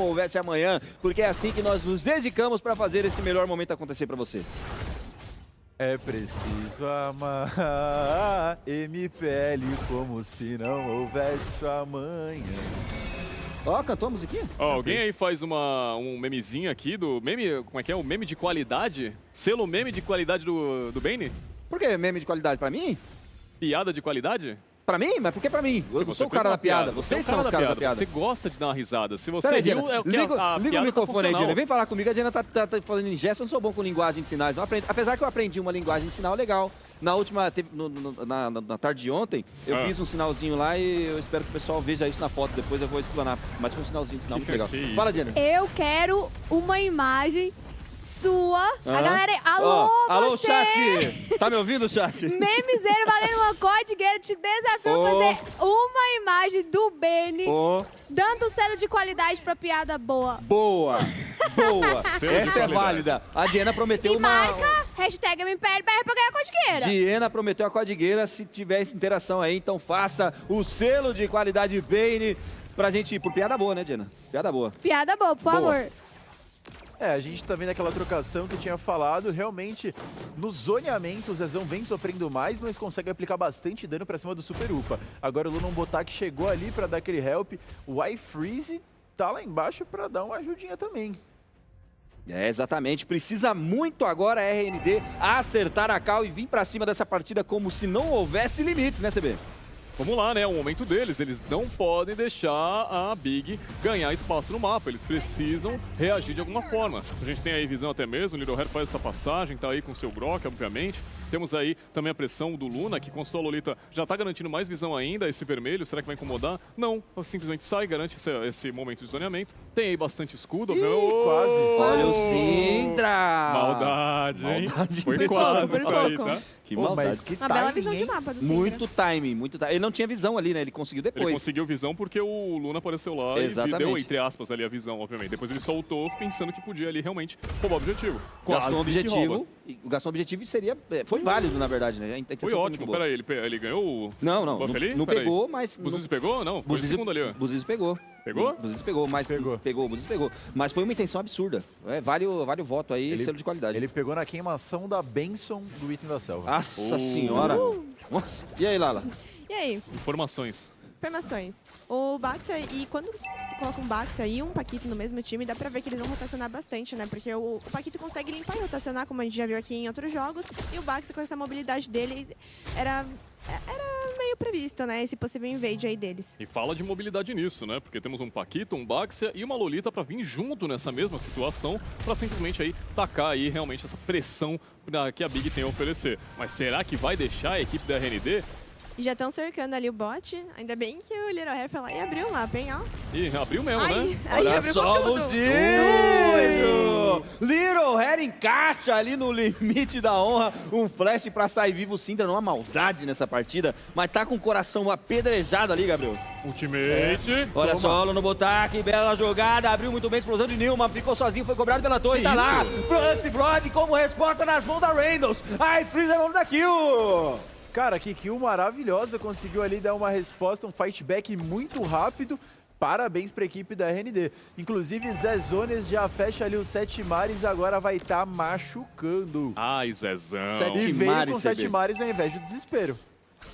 houvesse amanhã, porque é assim que nós nos dedicamos para fazer esse melhor momento acontecer para você. É preciso amar MPL como se não houvesse amanhã. Ó, cantou a musiquinha? Ó, alguém aí faz um memezinho aqui do meme, como é que é? O meme de qualidade? Selo meme de qualidade do Bane? Por que meme de qualidade para mim? Piada de qualidade? Pra mim? Mas por que pra mim? Eu Você sou o fez cara uma da piada. Você é Vocês um são os caras da piada. piada. Você gosta de dar uma risada. Se você Peraí, riu, Diana, é o que liga a o piada tá microfone aí, funcional. Diana. Vem falar comigo. A Diana tá falando em gesto. Eu não sou bom com linguagem de sinais. Não aprendo. Apesar que eu aprendi uma linguagem de sinal legal. Na última, na tarde de ontem, eu fiz um sinalzinho lá e eu espero que o pessoal veja isso na foto. Depois eu vou explanar. Mas foi um sinalzinho de sinal muito legal. Fala, Diana. Eu quero uma imagem sua. A galera... Alô, alô, você! chat! Tá me ouvindo, chat? Memezeiro valendo uma codigueira, te desafio a fazer uma imagem do Bane dando selo de qualidade pra piada boa. Boa! Boa! Selo de Essa é qualidade. válida. A Diana prometeu E marca hashtag MPLBR pra ganhar codigueira. Diana prometeu a codigueira. Se tiver essa interação aí, então faça o selo de qualidade Bane pra gente ir por piada boa, né, Diana? Piada boa. Piada boa, por favor. É, a gente tá vendo aquela trocação que tinha falado, realmente, no zoneamento o Zezão vem sofrendo mais, mas consegue aplicar bastante dano pra cima do Super Upa. Agora o Luna Botak chegou ali pra dar aquele help, o iFreeze tá lá embaixo pra dar uma ajudinha também. É, exatamente. Precisa muito agora a RND acertar a cal e vir pra cima dessa partida como se não houvesse limites, né, CB? Vamos lá, né? É o momento deles. Eles não podem deixar a Big ganhar espaço no mapa. Eles precisam reagir de alguma forma. A gente tem aí visão até mesmo. O Little Hair faz essa passagem, tá aí com o seu Grok, obviamente. Temos aí também a pressão do Luna, que com sua Lolita já tá garantindo mais visão ainda. Esse vermelho, será que vai incomodar? Não. Simplesmente sai, garante esse momento de zoneamento. Tem aí bastante escudo. Quase. Olha o Syndra! Maldade, hein? Maldade. Foi Por quase pouco, isso por aí, pouco. tá? Que Pô, maldade. mas que Uma bela visão timing, de hein? mapa do Syndra. Muito timing, muito timing. Ele não tinha visão ali, né? Ele conseguiu Ele depois. conseguiu visão porque o Luna apareceu lá Exatamente. e deu, entre aspas, ali a visão, obviamente. Depois ele soltou pensando que podia ali realmente roubar o objetivo. Gastou um Quase que objetivo. rouba. O gastou um objetivo e seria... Foi válido, na verdade, né? A intenção Foi muito ótimo. boa. Peraí, ele ganhou o Não, buff ali? não Peraí. pegou, mas... Buzizi pegou? Não, foi o segundo ali, ó. Buzizi pegou. Pegou? Buzizi pegou, mas... Pegou. Buzizi pegou. Mas foi uma intenção absurda. É, vale o voto aí, selo de qualidade. Ele pegou na queimação da Benção do Item da Selva. Nossa senhora! Nossa. E aí, Lala? E aí, Informações. informações. O Baxa, e quando coloca um Baxa e um Paquito no mesmo time, dá pra ver que eles vão rotacionar bastante, né? Porque o Paquito consegue limpar e rotacionar, como a gente já viu aqui em outros jogos, e o Baxa, com essa mobilidade dele, era meio previsto, né? Esse possível invade aí deles. E fala de mobilidade nisso, né? Porque temos um Paquito, um Baxia e uma Lolita pra vir junto nessa mesma situação pra simplesmente aí tacar aí realmente essa pressão que a Big tem a oferecer. Mas será que vai deixar a equipe da RND? E já estão cercando ali o bot, ainda bem que o Little Hair foi lá e abriu um mapa, hein? Ó. Ih, abriu mesmo, Ai, né? aí Olha abriu só, com tudo. Luzinho! Little Hair encaixa ali no limite da honra. Um flash pra sair vivo. O Syndra numa maldade nessa partida. Mas tá com o coração apedrejado ali, Gabriel. Ultimate. Olha só, no Botak, bela jogada. Abriu muito bem, explosão de Nilma. Ficou sozinho, foi cobrado pela torre. Tá lá. Plus Blood como resposta nas mãos da Randalls. Ai, Freeza não da kill. Cara, que kill maravilhosa, conseguiu ali dar uma resposta, um fight back muito rápido. Parabéns para a equipe da RND. Inclusive, Zezones já fecha ali os 7 mares, agora vai estar machucando. Ai, Zezão. E veio mares, com 7 CB. mares ao invés do desespero.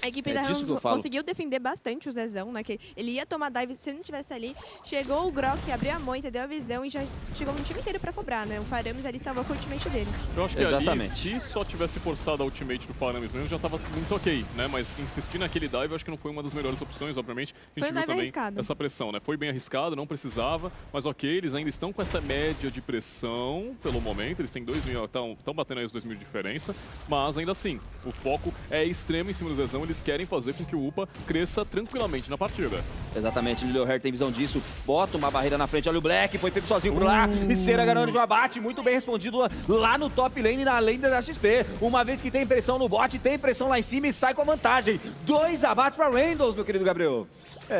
A equipe É da disso que eu Ramos falo. conseguiu defender bastante o Zezão, né? Que ele ia tomar dive, se não tivesse ali, chegou o Grok, abriu a moita, deu a visão e já chegou um time inteiro pra cobrar, né? O Faramis ali salvou com o ultimate dele. Eu acho que ali, Exatamente. se só tivesse forçado a ultimate do Faramis mesmo, já tava muito ok, né? Mas insistir naquele dive, eu acho que não foi uma das melhores opções, obviamente. A Foi gente um viu dive também arriscado. essa pressão, né? Foi bem arriscado, não precisava, mas ok, eles ainda estão com essa média de pressão pelo momento, eles têm 2.000, estão batendo aí os 2.000 de diferença, mas ainda assim, o foco é extremo em cima do Zezão, eles querem fazer com que o UPA cresça tranquilamente na partida. Exatamente, o Little Hair tem visão disso. Bota uma barreira na frente, olha o Black, foi pego sozinho por lá. E Cera garantindo de um abate, muito bem respondido lá no top lane, na lane da XP. Uma vez que tem pressão no bot, tem pressão lá em cima e sai com a vantagem. 2 abates pra Randalls, meu querido Gabriel.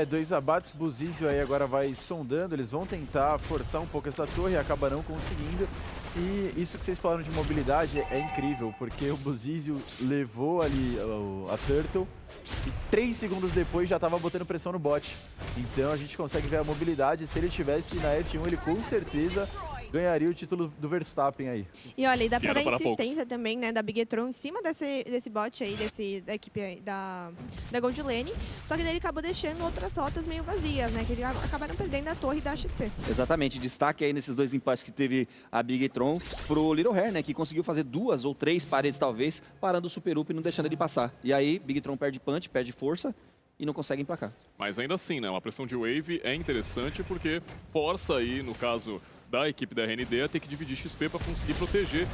Dois abates, Buzizio aí agora vai sondando, eles vão tentar forçar um pouco essa torre, acaba não conseguindo. E isso que vocês falaram de mobilidade é incrível, porque o Buzizio levou ali a Turtle e 3 segundos depois já estava botando pressão no bot. Então a gente consegue ver a mobilidade, se ele tivesse na F1 ele com certeza ganharia o título do Verstappen aí. E olha, e dá pra ver a Piada para insistência também, né, da Bigetron em cima desse bot aí, da equipe aí, da Gold Lane. Só que daí ele acabou deixando outras rotas meio vazias, né, que eles acabaram perdendo a torre da XP. Exatamente, destaque aí nesses dois empates que teve a Bigetron pro Little Hair, né, que conseguiu fazer 2 ou 3 paredes talvez, parando o Super Up e não deixando ele passar. E aí, Bigetron perde punch, perde força e não consegue emplacar. Mas ainda assim, né, uma pressão de wave é interessante porque força aí, no caso da equipe da RND, a ter que dividir XP para conseguir proteger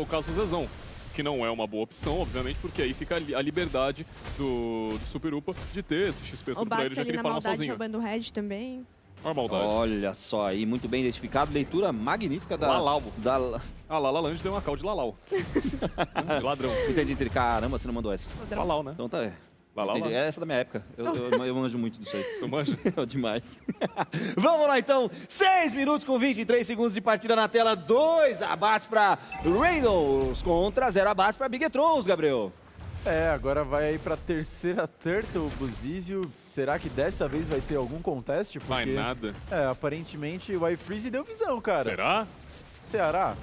o caso do Zezão. Que não é uma boa opção, obviamente, porque aí fica a liberdade do Super Upa de ter esse XP O tudo pra ele, Bax já que ali ele na farma maldade sozinho. roubando o Red também. Olha a maldade. Olha só aí, muito bem identificado, leitura magnífica da... Lalau. da... A Lala Lange deu uma call de Lalau. Ladrão. Entendi, caramba, você não mandou essa. Lalau, né? Então tá, Lalau. entendi. Essa é da minha época, eu manjo muito disso aí. Tu manja? Demais. Vamos lá então, 6 minutos com 23 segundos de partida na tela, 2 abates para Reynolds contra 0 abates para Bigetrons, Gabriel. Agora vai aí pra terceira Turtle, o Buzizio. Será que dessa vez vai ter algum contest? Porque, Vai nada. Aparentemente o iFreeze deu visão, cara. Será? Ceará?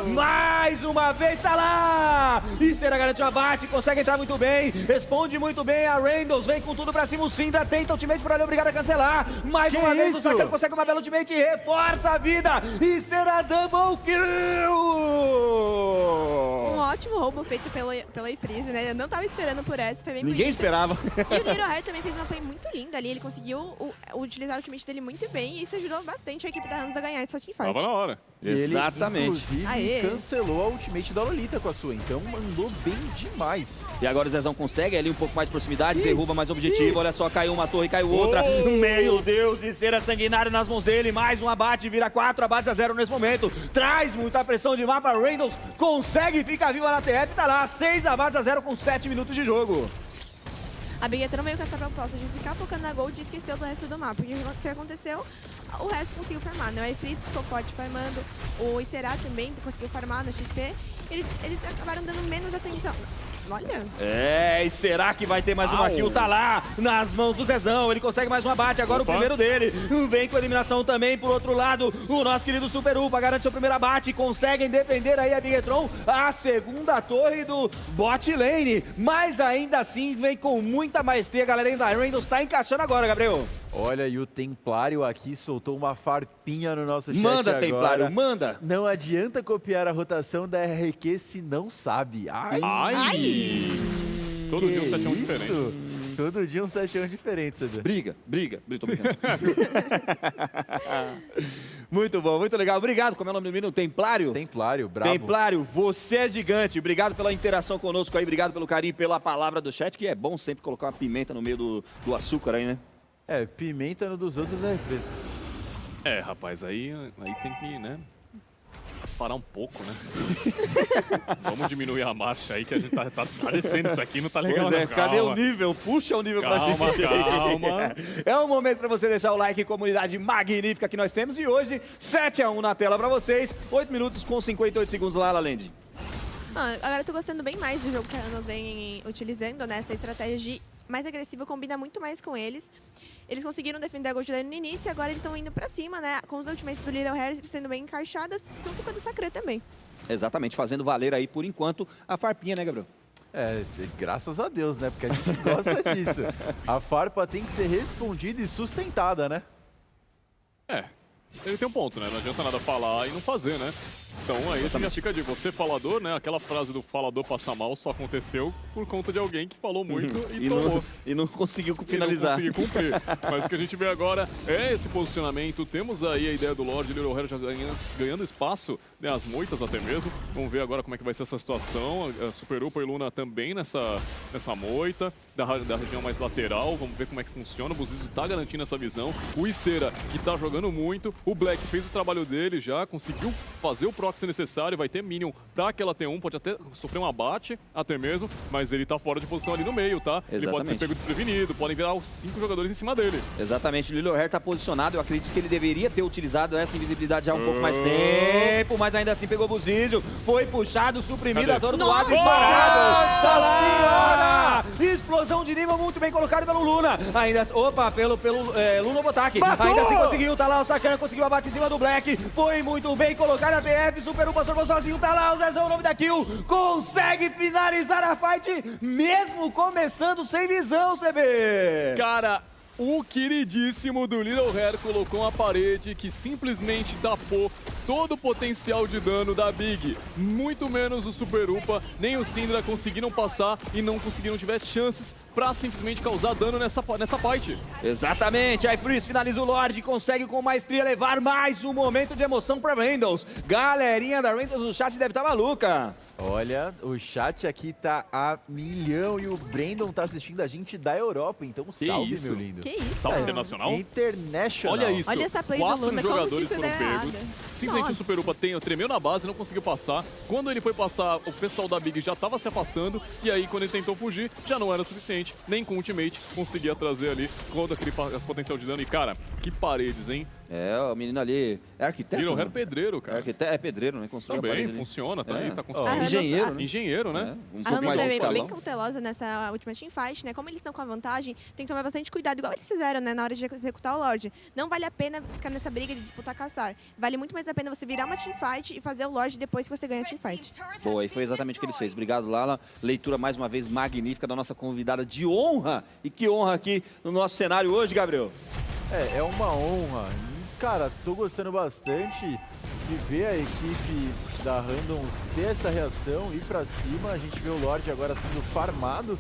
Mais uma vez tá lá! E será garante o abate, consegue entrar muito bem, responde muito bem a Reynolds, vem com tudo pra cima, o Syndra tenta ultimate por ali, obrigado a cancelar. Mais uma vez o Sakura consegue uma bela ultimate, reforça a vida e será double kill! Um ótimo roubo feito pela iFreeze, né? Eu não tava esperando por essa, foi bem Ninguém bonito. esperava. E o Little Hair também fez uma play muito linda ali, ele conseguiu utilizar o ultimate dele muito bem e isso ajudou bastante a equipe da Rams a ganhar essa teamfight. Tava na hora. E ele, Exatamente. inclusive, Aê. cancelou a ultimate da Lolita com a sua, então mandou bem demais. E agora o Zezão consegue ali um pouco mais de proximidade, derruba mais objetivo, olha só, caiu uma torre, caiu outra. Meu Deus, e cera sanguinário nas mãos dele, mais um abate, vira 4 abates a 0 nesse momento. Traz muita pressão de mapa, Reynolds consegue ficar viva na TF, tá lá, 6 abates a 0 com 7 minutos de jogo. A Bigetron veio com essa proposta de ficar focando na Gold e esqueceu do resto do mapa. Porque o que aconteceu? O resto conseguiu farmar, né? O iFreeze ficou forte farmando, o Icerá também conseguiu farmar na XP. Eles acabaram dando menos atenção. Olha. E será que vai ter mais uma kill? Tá lá, nas mãos do Zezão, ele consegue mais um abate, agora o primeiro dele. Vem com a eliminação também, por outro lado, o nosso querido Super Upa garante seu primeiro abate, conseguem defender aí a Bigetron, a segunda torre do bot lane, mas ainda assim vem com muita maestria, a galera da Reynolds tá encaixando agora, Gabriel. Olha, e o Templário aqui soltou uma farpinha no nosso chat Manda, agora. Templário, manda. Não adianta copiar a rotação da RQ se não sabe. Ai! Todo dia um Que 7-1 diferente. isso? Todo dia um 7-1 diferente, Cedê. Briga, tô brincando. Muito bom, muito legal. Obrigado, como é o nome do menino? Templário? Templário, brabo. Templário, você é gigante. Obrigado pela interação conosco aí, obrigado pelo carinho, pela palavra do chat, que é bom sempre colocar uma pimenta no meio do açúcar aí, né? Pimenta no dos outros é refresco. Rapaz, aí tem que, né, parar um pouco, né? Vamos diminuir a marcha aí, que a gente tá descendo isso aqui, não tá legal, Pois é, não. cadê Calma. o nível? Puxa o nível Calma, pra gente. calma. É um momento pra você deixar o like, comunidade magnífica que nós temos. E hoje, 7-1 na tela pra vocês. 8 minutos com 58 segundos lá, Laland. Agora eu tô gostando bem mais do jogo que a Anos vem utilizando, né? Essa estratégia de mais agressiva combina muito mais com eles. Eles conseguiram defender a Gold Lane no início e agora eles estão indo pra cima, né? Com os ultimates do Little Hair sendo bem encaixadas, junto com a do Sacré também. Exatamente, fazendo valer aí, por enquanto, a farpinha, né, Gabriel? Graças a Deus, né? Porque a gente gosta disso. A farpa tem que ser respondida e sustentada, né? Ele tem um ponto, né? Não adianta nada falar e não fazer, né? Então aí a gente já fica de você falador, né? Aquela frase do falador passa mal só aconteceu por conta de alguém que falou muito e tomou. E não conseguiu E finalizar. não consegui cumprir. Mas o que a gente vê agora é esse posicionamento. Temos aí a ideia do Lorde, Little Hair já ganhando espaço, né, as moitas até mesmo. Vamos ver agora como é que vai ser essa situação. A Super Upa e Luna também nessa moita. da região mais lateral. Vamos ver como é que funciona. O Buzizo tá garantindo essa visão. O Icera, que tá jogando muito. O Black fez o trabalho dele já, conseguiu fazer o proxy necessário. Vai ter minion pra aquela T1, pode até sofrer um abate, até mesmo, mas ele tá fora de posição ali no meio, tá? Exatamente. Ele pode ser pego desprevenido, podem virar os 5 jogadores em cima dele. Exatamente, o Lilo Hair tá posicionado. Eu acredito que ele deveria ter utilizado essa invisibilidade já há um pouco mais tempo, mas ainda assim pegou o Buzizo. Foi puxado, suprimido, Cadê? a dor do lado e parado. Tá lá, explosão de nível muito bem colocado pelo Luna. Ainda, opa, pelo Luna Botak. Ainda assim conseguiu, tá lá o Sakana, conseguiu abate em cima do Black. Foi muito bem colocado a TF, Super Upa sorvou sozinho, tá lá o Zezão, o nome da kill. Consegue finalizar a fight, mesmo começando sem visão, CB. Cara, o queridíssimo do Little Hair colocou uma parede que simplesmente tapou todo o potencial de dano da Big. Muito menos o Super Upa, nem o Syndra conseguiram passar e não conseguiram tiver chances pra simplesmente causar dano nessa fight. Exatamente, aí Freeze finaliza o Lorde e consegue com maestria levar mais um momento de emoção pra Randalls. Galerinha da Randalls do chat deve estar maluca. Olha, o chat aqui tá a milhão e o Brandon tá assistindo a gente da Europa, então salve, isso? meu lindo. Que isso? Salve internacional? International. Olha isso, Olha essa play do 4 Luna, como jogadores que isso foram deu errado? pegos. Simplesmente Nossa. o Super Upa tremeu na base, não conseguiu passar. Quando ele foi passar, o pessoal da Big já estava se afastando. E aí, quando ele tentou fugir, já não era suficiente. Nem com o ultimate conseguia trazer ali todo aquele potencial de dano. E, cara, que paredes, hein? É, o menino ali é arquiteto. Little Hair né? pedreiro, cara. É pedreiro, né? Constrói a Também, parede ali. funciona, tá É. aí, tá Ah, construindo. Engenheiro, né? Engenheiro, né? Um A pouco Randalls mais é de bem escalão. cautelosa nessa última teamfight, né? Como eles estão com a vantagem, tem que tomar bastante cuidado, igual eles fizeram, né? Na hora de executar o Lorde. Não vale a pena ficar nessa briga de disputar caçar. Vale muito mais a pena você virar uma teamfight e fazer o Lorde depois que você ganha a teamfight. Boa, e foi exatamente o que eles fez. Obrigado, Lala. Leitura mais uma vez magnífica da nossa convidada de honra. E que honra aqui no nosso cenário hoje, Gabriel. É uma honra. Cara, tô gostando bastante de ver a equipe da Randoms ter essa reação, ir pra cima. A gente vê o Lorde agora sendo farmado,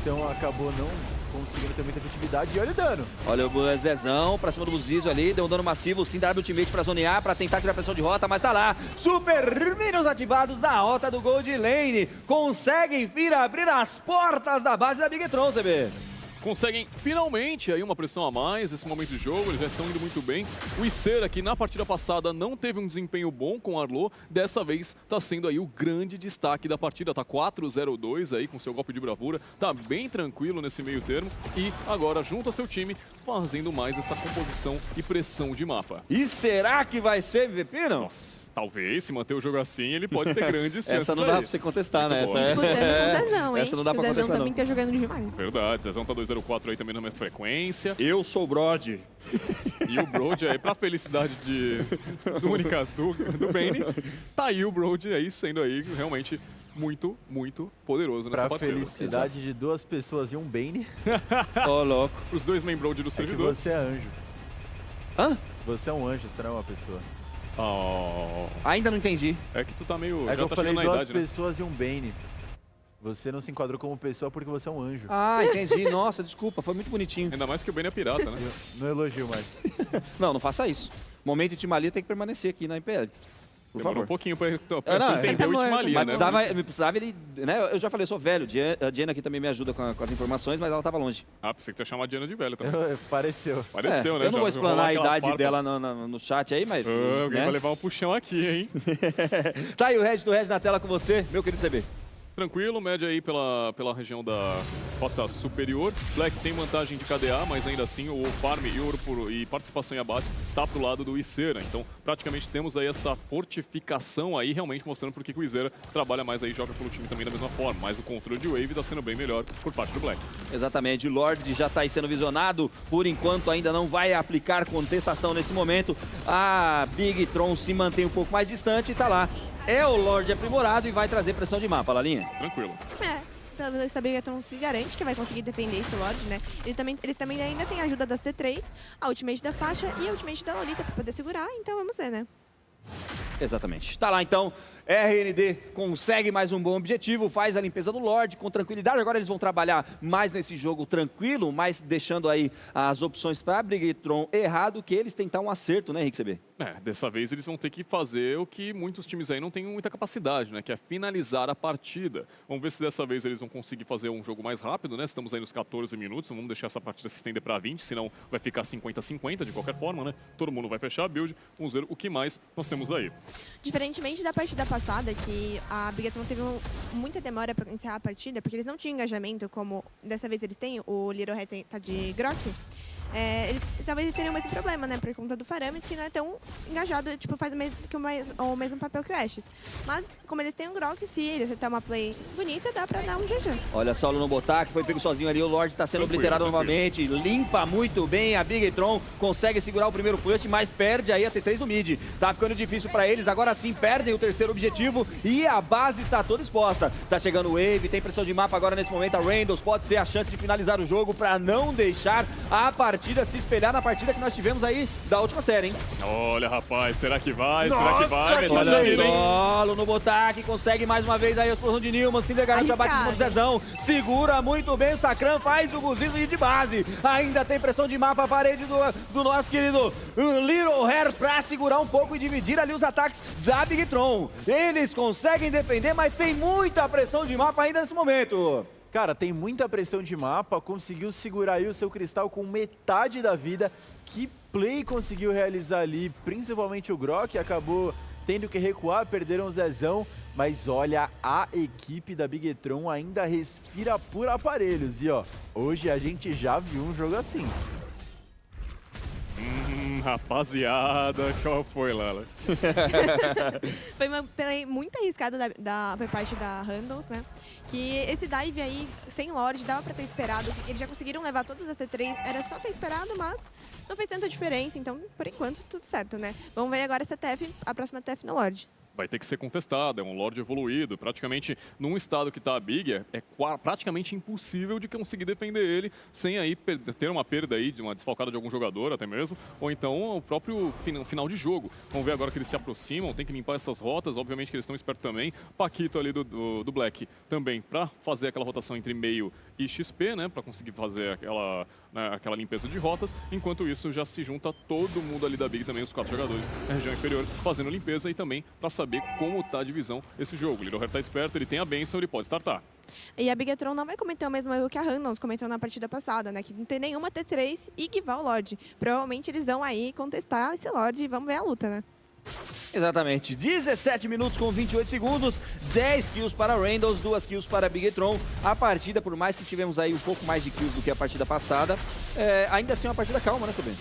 então acabou não conseguindo ter muita efetividade. E olha o dano. Olha o Zezão pra cima do Buzizo ali, deu um dano massivo, sim, dá ultimate pra zonear, pra tentar tirar a pressão de rota, mas tá lá. Super Minions ativados na rota do Gold Lane. Conseguem vir abrir as portas da base da Bigetron, CB. Conseguem finalmente aí uma pressão a mais nesse momento de jogo, eles já estão indo muito bem. O Icera, que na partida passada não teve um desempenho bom com o Arlo, dessa vez está sendo aí o grande destaque da partida. Tá 4-0-2 aí com seu golpe de bravura, tá bem tranquilo nesse meio termo e agora junto ao seu time fazendo mais essa composição e pressão de mapa. E será que vai ser MVP, não? Nossa, talvez, se manter o jogo assim, ele pode ter grandes chances. Essa não dá aí. pra você contestar, né? Muito Essa bom. é... Disputando com o Zezão, hein? Essa não dá pra o Zezão contestar, também não. tá jogando demais. Verdade, Zezão tá 204 aí também na minha frequência. Eu sou o Brody. E o Brody aí, pra felicidade do única do Bane, tá aí o Brody aí sendo aí realmente muito, muito poderoso nessa Pra partida. felicidade de duas pessoas e um Bane, Ô, louco. Os dois main Brody do é que servidor. você é anjo. Hã? Você é um anjo, você não é uma pessoa. Oh, Ainda não entendi. é que tu tá meio... É que já eu tá falei chegando na duas idade, né? pessoas e um Bane. Você não se enquadrou como pessoa porque você é um anjo. Ah, entendi. Nossa, desculpa, foi muito bonitinho. Ainda mais que o Bane é pirata, né? Não elogio mais. Não, não faça isso. Momento de Timalia tem que permanecer aqui na MPL. Por Demorou favor. um pouquinho pra não, entender tá o morto. Itimalia, Mas né? precisava ele, né? Eu já falei, eu sou velho. A Diana aqui também me ajuda com as informações, mas ela tava longe. Ah, pensei que tu ia chamar a Diana de velha também. Pareceu. Pareceu, né? Eu não vou Já explanar rolar a aquela idade farpa. dela no chat aí, mas... Ah, alguém né? vai levar um puxão aqui, hein? Tá aí o Red do Red na tela com você, meu querido CB. Tranquilo, média aí pela região da rota superior. Black tem vantagem de KDA, mas ainda assim o farm e participação em abates tá pro lado do Icera. Então, praticamente temos aí essa fortificação aí, realmente mostrando porque o Icera trabalha mais aí, joga pelo time também da mesma forma. Mas o controle de wave tá sendo bem melhor por parte do Black. Exatamente, o Lorde já tá aí sendo visionado. Por enquanto ainda não vai aplicar contestação nesse momento. A Big Tron se mantém um pouco mais distante e tá lá. É o Lorde aprimorado e vai trazer pressão de mapa, Lalinha. Tranquilo. É, pelo menos essa Bigetron se garante que vai conseguir defender esse Lorde, né? Eles também ainda têm a ajuda das T3, a ultimate da faixa e a ultimate da Lolita pra poder segurar, então vamos ver, né? Exatamente. Tá lá então, RND consegue mais um bom objetivo, faz a limpeza do Lorde com tranquilidade. Agora eles vão trabalhar mais nesse jogo tranquilo, mas deixando aí as opções para Brigatron errado, que eles tentar um acerto, né, Henrique CB? Dessa vez eles vão ter que fazer o que muitos times aí não têm muita capacidade, né? Que é finalizar a partida. Vamos ver se dessa vez eles vão conseguir fazer um jogo mais rápido, né? Estamos aí nos 14 minutos, não vamos deixar essa partida se estender para 20, senão vai ficar 50-50 de qualquer forma, né? Todo mundo vai fechar a build, vamos ver o que mais nós temos aí. Diferentemente da partida passada, que a Brigatron teve muita demora para encerrar a partida, porque eles não tinham engajamento, como dessa vez eles têm, o Little Hair tá de Grok. Talvez eles teriam o mesmo problema, né? Por conta do Faramis, que não é tão engajado, tipo, faz o mesmo papel que o Ashes. Mas, como eles têm um Grok, se ele acertar uma play bonita, dá pra dar um GG. Olha só o Lunobotak, foi pego sozinho ali, o Lorde está sendo obliterado novamente, limpa muito bem a Brigatron, consegue segurar o primeiro push, mas perde aí a T3 do mid. Tá ficando difícil pra eles, agora sim perdem o terceiro objetivo e a base está toda exposta. Tá chegando o Wave, tem pressão de mapa agora nesse momento, a Randalls pode ser a chance de finalizar o jogo pra não deixar a partida se espelhar na partida que nós tivemos aí da última série, hein? Olha, rapaz, será que vai? Nossa, será que vai? que Metade da vida, hein? Solo no Botak, consegue mais uma vez aí a explosão de Nilman, Cinder garante a bate do Zezão, segura muito bem o Sakran, faz o buzinho de base, ainda tem pressão de mapa, a parede do nosso querido Little Hair pra segurar um pouco e dividir ali os ataques da Brigatron. Eles conseguem defender, mas tem muita pressão de mapa ainda nesse momento. Cara, tem muita pressão de mapa, conseguiu segurar aí o seu Cristal com metade da vida. Que play conseguiu realizar ali, principalmente o Grok, acabou tendo que recuar, perderam o Zezão. Mas olha, a equipe da Brigatron ainda respira por aparelhos. E ó, hoje a gente já viu um jogo assim. Rapaziada, qual foi, Lala? Foi uma play muito arriscada por parte da Randalls, né? Que esse dive aí, sem Lorde, dava pra ter esperado. Eles já conseguiram levar todas as T3, era só ter esperado, mas não fez tanta diferença. Então, por enquanto, tudo certo, né? Vamos ver agora essa TF, a próxima TF no Lorde. Vai ter que ser contestado, é um Lorde evoluído, praticamente num estado que está a Big, é praticamente impossível de conseguir defender ele sem aí ter uma perda aí, de uma desfalcada de algum jogador até mesmo, ou então o próprio final de jogo. Vamos ver agora que eles se aproximam, tem que limpar essas rotas, obviamente que eles estão espertos também. Paquito ali do Black também para fazer aquela rotação entre meio e XP, né, para conseguir fazer aquela limpeza de rotas. Enquanto isso, já se junta todo mundo ali da Big também, os 4 jogadores da região inferior, fazendo limpeza e também para saber como tá a divisão esse jogo. O Little Hair tá esperto, ele tem a benção, ele pode startar. E a Brigatron não vai cometer o mesmo erro que a Randalls cometeu na partida passada, né? Que não tem nenhuma T3 e guivar o Lorde. Provavelmente eles vão aí contestar esse Lorde e vamos ver a luta, né? Exatamente, 17 minutos com 28 segundos, 10 kills para Randalls, 2 kills para Brigatron. A partida, por mais que tivemos aí um pouco mais de kills do que a partida passada, ainda assim é uma partida calma, né, Sabine?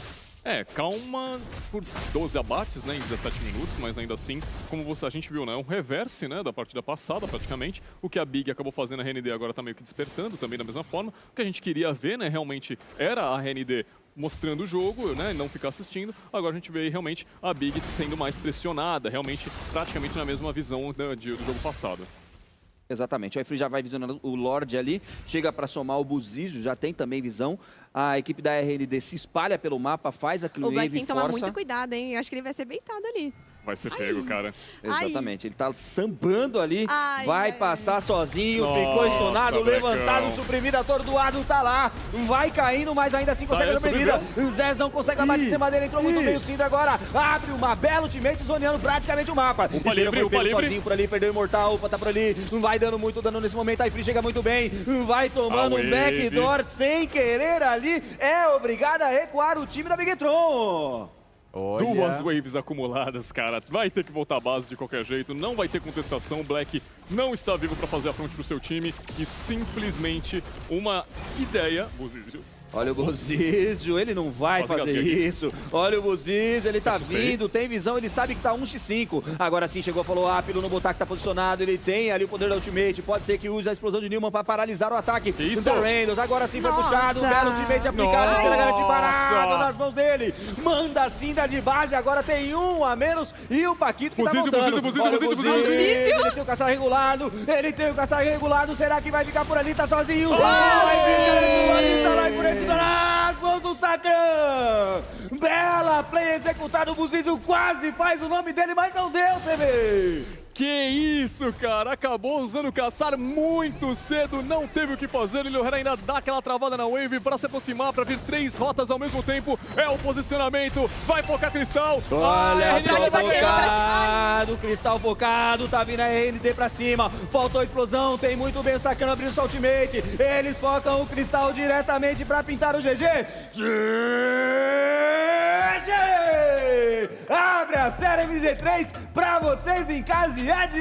Calma por 12 abates, né, em 17 minutos, mas ainda assim, como a gente viu, né, um reverse, né, da partida passada, praticamente. O que a Big acabou fazendo, a RND agora tá meio que despertando também da mesma forma. O que a gente queria ver, né, realmente era a RND mostrando o jogo, né, não ficar assistindo. Agora a gente vê aí, realmente a Big sendo mais pressionada, realmente praticamente na mesma visão do jogo passado. Exatamente, o iFree já vai visionando o Lorde ali, chega para somar o Buzijo, já tem também visão. A equipe da RND se espalha pelo mapa, faz a clean wave, wave, tem que tomar força. muito cuidado, hein? Eu acho que ele vai ser beitado ali. Vai ser pego, cara. Exatamente, ele tá sambando ali, Ai, vai ai, passar sozinho, Nossa, ficou estonado, Blecão. levantado, suprimido, atordoado, tá lá, vai caindo, mas ainda assim consegue a sobrevida. Zezão consegue abater em cima dele, entrou muito bem o Cinder agora, abre uma bela ultimate, zoneando praticamente o mapa. Upa livre, upa livre. Sozinho por ali, perdeu o Imortal, Upa tá por ali, vai dando muito dano nesse momento, a iFree chega muito bem, vai tomando um backdoor sem querer ali, é obrigado a recuar o time da Brigatron. Olha. 2 waves acumuladas, cara. Vai ter que voltar à base de qualquer jeito, não vai ter contestação. O Black não está vivo para fazer a frente pro seu time e simplesmente uma ideia... Olha o Buzijo, ele não vai Quase fazer gasguei aqui. isso. Olha o Buzijo, ele tá Assustei. vindo, tem visão, ele sabe que tá 1x5. Agora sim, chegou a follow-up, o Lunobotak tá posicionado, ele tem ali o poder da ultimate. Pode ser que use a explosão de Nilman pra paralisar o ataque Isso. da Randalls. Agora sim foi Nossa. puxado, um belo ultimate aplicado, Nossa. será garante parado nas mãos dele. Manda a Cinda de base, agora tem um a menos e o Paquito que tá Buzijo, voltando. Buzijo, Olha o Buzijo, Buzijo, Buzijo. ele tem o caçar regulado, ele tem o caçar regulado, será que vai ficar por ali? Tá sozinho. Vai ficar por ali, tá lá e por esse nas mãos do Sakran! Bela na play executado. O Buzizo quase faz o nome dele, mas não deu, CB. Que isso, cara! Acabou usando o caçar muito cedo, não teve o que fazer. O Lilloher ainda dá aquela travada na wave para se aproximar, para vir 3 rotas ao mesmo tempo. É o posicionamento, vai focar Cristal. Olha só, Trate bateu, focado, Cristal focado, tá vindo a RND pra cima. Faltou explosão, tem muito bem o Sacana abrindo seu ultimate. Eles focam o Cristal diretamente pra pintar o GG. GG! Abre a série MZ3 pra vocês em casa e adiante.